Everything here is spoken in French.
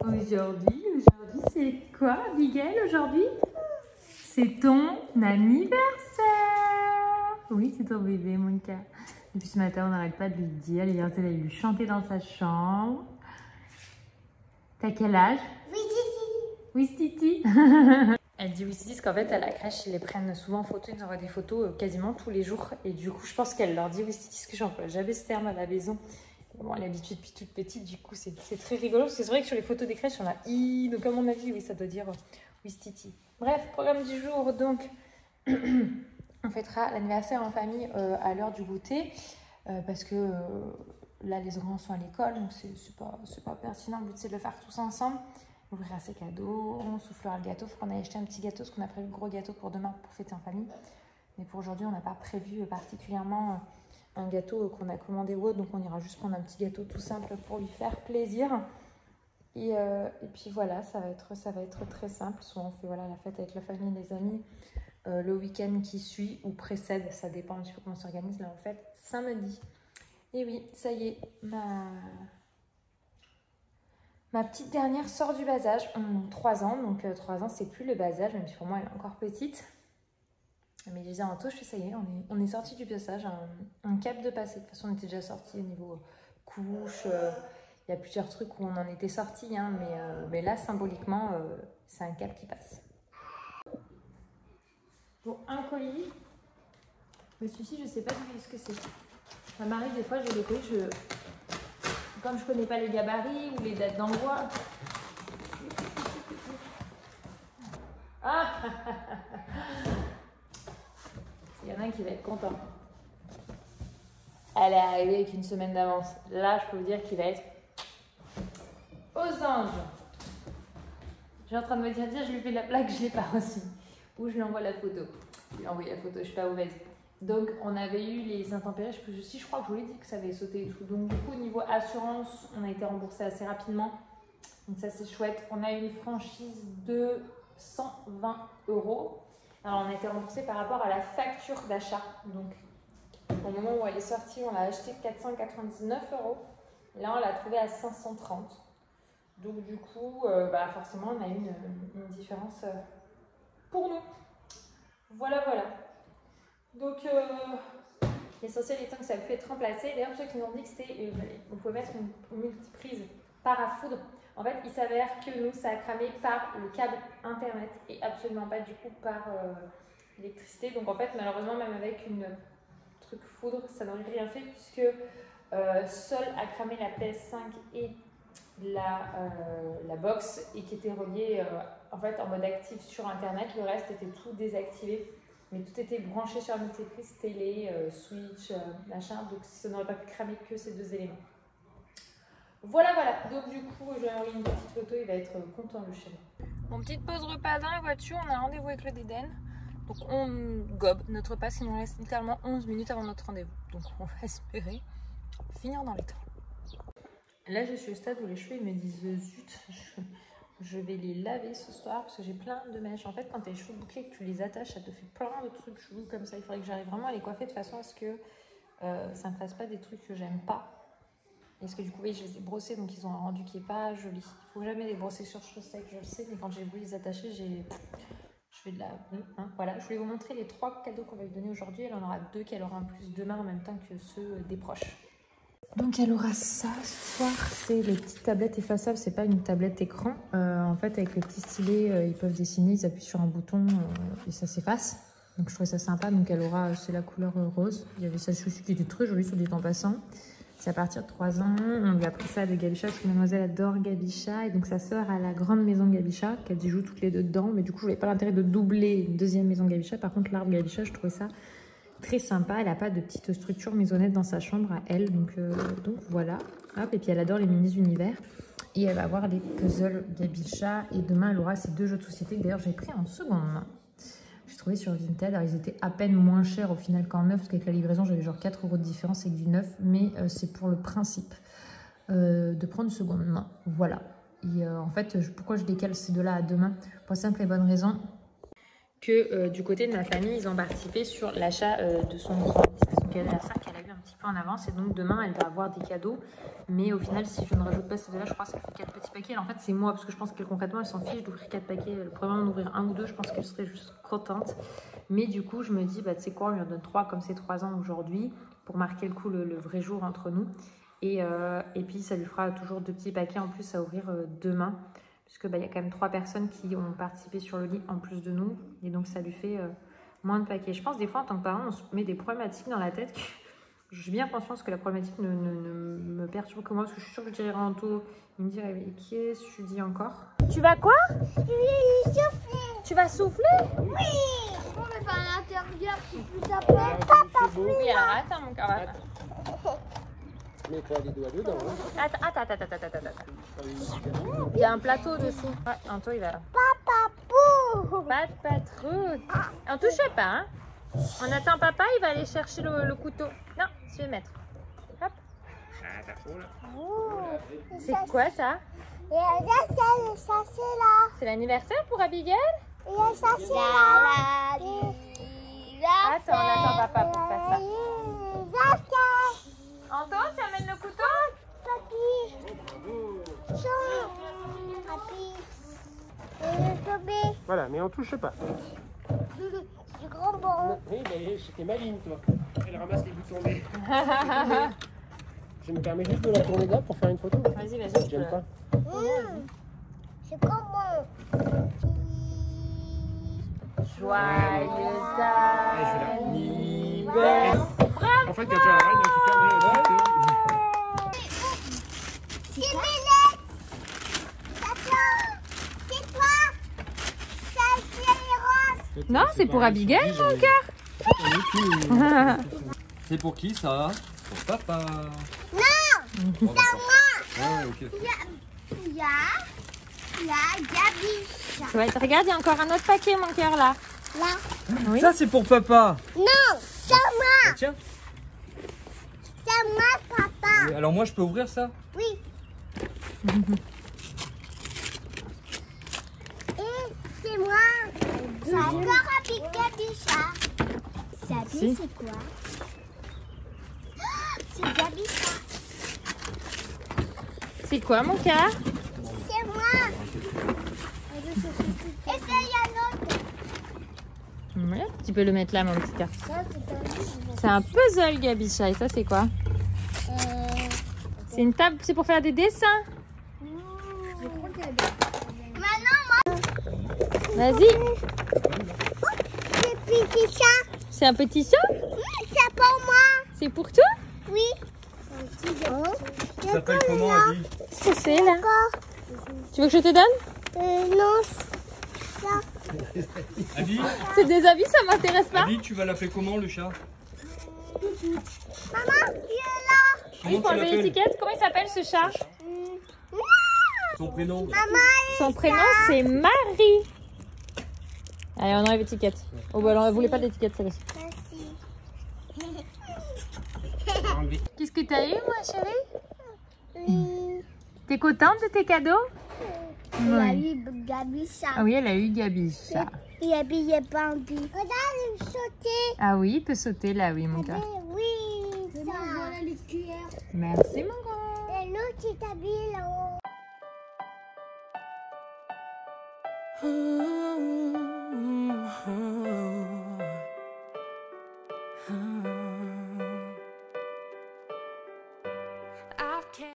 Aujourd'hui, c'est quoi, Miguel, aujourd'hui? C'est ton anniversaire. Oui, c'est ton bébé, Monica. Depuis ce matin, on n'arrête pas de lui dire. Hier, elle a lui chanter dans sa chambre. T'as quel âge? Oui, Titi. Elle dit oui, Titi, parce qu'en fait, à la crèche, ils les prennent souvent en photo. Ils envoient des photos quasiment tous les jours. Et du coup, je pense qu'elle leur dit oui, Titi, parce que j'emploie jamais ce terme à la maison. Bon, elle est habituée depuis toute petite, du coup, c'est très rigolo. Parce que c'est vrai que sur les photos des crèches, on a I. Donc, comme on a dit, oui, ça doit dire oui, Titi. Bref, programme du jour. Donc, on fêtera l'anniversaire en famille à l'heure du goûter. Parce que là, les grands sont à l'école. Donc, c'est pas pertinent. Le but, c'est de le faire tous ensemble. On ouvrira ses cadeaux, on soufflera le gâteau. Il faut qu'on aille acheter un petit gâteau, parce qu'on a prévu le gros gâteau pour demain pour fêter en famille. Mais pour aujourd'hui, on n'a pas prévu particulièrement un gâteau qu'on a commandé ou autre. Donc on ira juste prendre un petit gâteau tout simple pour lui faire plaisir. Et puis voilà, ça va être très simple. Soit on fait voilà, la fête avec la famille et les amis le week-end qui suit ou précède. Ça dépend un petit peu comment on s'organise. Là, en fait, samedi. Et oui, ça y est, ma petite dernière sort du bas âge, 3 ans, donc 3 ans c'est plus le bas âge, même si pour moi elle est encore petite. Mais je disais en touche, ça y est, on est sorti du bas âge, un cap de passé. De toute façon on était déjà sorti au niveau couche, il y a plusieurs trucs où on en était sorti, hein, mais là symboliquement c'est un cap qui passe. Bon, un colis, mais celui-ci je sais pas du tout ce que c'est. Ça m'arrive des fois, j'ai des colis, comme je connais pas les gabarits ou les dates d'envoi. Ah, il y en a un qui va être content. Elle est arrivée avec une semaine d'avance. Là, je peux vous dire qu'il va être aux anges. Je suis en train de me dire, je lui fais la blague, je l'ai pas reçue. Ou je lui envoie la photo. Je lui ai envoyé la photo, je suis pas mauvaise. Donc, on avait eu les intempéries. Je crois que je vous l'ai dit que ça avait sauté et tout. Donc, du coup, au niveau assurance, on a été remboursé assez rapidement. Donc, ça, c'est chouette. On a eu une franchise de 120 €. Alors, on a été remboursé par rapport à la facture d'achat. Donc, au moment où elle est sortie, on l'a acheté 499 €. Là, on l'a trouvé à 530. Donc, du coup, forcément, on a eu une différence pour nous. Voilà, voilà. Donc, l'essentiel étant que ça a pu être remplacé. D'ailleurs, ceux qui nous ont dit que c'était, on pouvait mettre une multiprise parafoudre. En fait, il s'avère que nous, ça a cramé par le câble internet et absolument pas du coup par l'électricité. Donc, en fait, malheureusement, même avec une truc foudre, ça n'aurait rien fait puisque seul a cramé la PS5 et la box et qui était reliée en fait en mode actif sur internet. Le reste était tout désactivé. Mais tout était branché sur la multiprise, télé, switch, machin. Donc ça n'aurait pas pu cramer que ces deux éléments. Voilà, voilà. Donc du coup, je vais envoyer une petite photo. Il va être content, le chien. Bon, petite pause repas dans la voiture. On a rendez-vous avec le Dédène. Donc on gobe notre repas. Il nous reste littéralement 11 minutes avant notre rendez-vous. Donc on va espérer finir dans les temps. Là, je suis au stade où les cheveux ils me disent zut. Je vais les laver ce soir parce que j'ai plein de mèches. En fait, quand tu as les cheveux bouclés et que tu les attaches, ça te fait plein de trucs chelous comme ça. Il faudrait que j'arrive vraiment à les coiffer de façon à ce que ça ne fasse pas des trucs que j'aime pas. Parce que du coup, oui, je les ai brossés, donc ils ont un rendu qui n'est pas joli. Il faut jamais les brosser sur cheveux secs, je le sais. Mais quand j'ai voulu les attacher, je fais de la... Hein, voilà, je voulais vous montrer les 3 cadeaux qu'on va lui donner aujourd'hui. Elle en aura 2 qu'elle aura en plus demain en même temps que ceux des proches. Donc elle aura ça ce soir, c'est les petites tablettes effaçables, c'est pas une tablette écran. En fait avec le petit stylet, ils peuvent dessiner, ils appuient sur un bouton et ça s'efface. Donc je trouvais ça sympa, donc elle aura, c'est la couleur rose. Il y avait ça dessus qui était très joli sur des temps passants. C'est à partir de 3 ans, on lui a pris ça de Gabicha parce que mademoiselle adore Gabicha. Et donc sa sœur a la grande maison Gabicha, qu'elles y jouent toutes les deux dedans. Mais du coup je voyais pas l'intérêt de doubler une deuxième maison Gabicha. Par contre l'arbre Gabicha, je trouvais ça très sympa. Elle n'a pas de petite structure maisonnette dans sa chambre à elle. Donc voilà. Hop, et puis elle adore les mini-univers. Et elle va avoir les puzzles Gabicha. Et demain, elle aura ces 2 jeux de société. D'ailleurs, j'ai pris en seconde main. J'ai trouvé sur Vinted. Alors, ils étaient à peine moins chers au final qu'en neuf. Parce qu'avec la livraison, j'avais genre 4 € de différence avec du neuf. Mais c'est pour le principe de prendre seconde main. Voilà. Et en fait, pourquoi je décale ces 2-là à demain? Pour la simple et bonne raison que du côté de ma famille, ils ont participé sur l'achat de son grand. Donc elle a ça qu'elle a eu un petit peu en avance. Et donc demain, elle va avoir des cadeaux. Mais au final, si je ne rajoute pas ces deux-là, je crois que ça fait 4 petits paquets. Alors, en fait, c'est moi, parce que je pense qu'elle concrètement, elle s'en fiche d'ouvrir 4 paquets. Elle pourrait même en ouvrir 1 ou 2, je pense qu'elle serait juste contente. Mais du coup, je me dis, bah, tu sais quoi, on lui en donne 3 comme c'est 3 ans aujourd'hui, pour marquer le coup, le vrai jour entre nous. Et puis, ça lui fera toujours 2 petits paquets en plus à ouvrir demain. Puisque bah, y a quand même 3 personnes qui ont participé sur le lit en plus de nous. Et donc, ça lui fait moins de paquets. Je pense des fois, en tant que parent, on se met des problématiques dans la tête. J'ai bien conscience que la problématique ne me perturbe que moi. Parce que je suis sûre que je dirais en tout. Il me dirait, qu'est-ce que je dis encore? Tu vas quoi? Je vais souffler. Tu vas souffler? Oui. On est pas à l'intérieur, c'est plus à peine. Papa, Oui, alors attends, mon cœur. Attends. Mais pas les doigts dedans. Hein. Attends. Il y a un plateau dessous. Ouais, Anto, il va là. Papa, pou. Pas de patrouille. On touche pas, hein? On attend papa, il va aller chercher le couteau. Non, je vais mettre. Hop. Ah, t'as chaud là. C'est quoi ça? Et là, ça c'est là. C'est l'anniversaire pour Abigail? Et ça c'est là. Attends, on attend papa pour faire ça. Ça Anto, tu amènes le couteau? Papi. Papi. Voilà, mais on touche pas. Du grand bon. Oui, mais c'était maligne, toi. Elle ramasse les bouts tombés. Je me permets juste de la tourner là pour faire une photo. Vas-y. J'aime pas. C'est grand bon. Joyeux anniversaire. En fait, quand tu as la reine qui ferme les yeux. C'est Mélène. C'est toi. C'est les roses. Non, c'est pour Abigail, mon cœur. C'est pour qui ça? Pour papa. Non, c'est moi. Ouais, ok. Il y a Gabi. Ouais, regarde, il y a encore un autre paquet, mon cœur, là. Là. Oui. Ça c'est pour papa. Non, c'est moi. Tiens. C'est moi, papa. Alors moi je peux ouvrir ça? Oui. Et c'est moi. C'est encore avec Gabi. Gabi, c'est quoi? C'est Gabi. C'est quoi, mon cœur? C'est moi. Et c'est l'autre. Ouais, tu peux le mettre là, mon petit cœur. Ça, C'est un puzzle, Gabicha. Et ça, c'est quoi? C'est une table, c'est pour faire des dessins. Maintenant, Vas-y. c'est petit chat. C'est un petit chat? C'est pour moi. C'est pour toi? Oui. Tu t'appelles comment, Abby? C'est là. Encore. Tu veux que je te donne? Non. Abby, C'est des habits, ça m'intéresse pas. Abby, tu vas l'appeler comment le chat? Maman, tu es là. Il Comment faut tu enlever l'appelles? l'étiquette. Comment il s'appelle ce chat? Son prénom? Maman, Son prénom, c'est Marie. Allez, on enlève l'étiquette. Oh, bah alors, elle voulait pas d'étiquette, celle-ci. Enlever. Qu'est-ce que t'as eu, ma chérie? oui. T'es contente de tes cadeaux? Il a eu Gabi ça. Ah oui, elle a eu Gabicha. Il a habillé Bambi. Regarde, il sautait. Ah oui, il peut sauter là, oui, mon cœur. Oui, ça. Voilà les cuillères. Merci, mon grand. Et l'autre, il t'habille là-haut.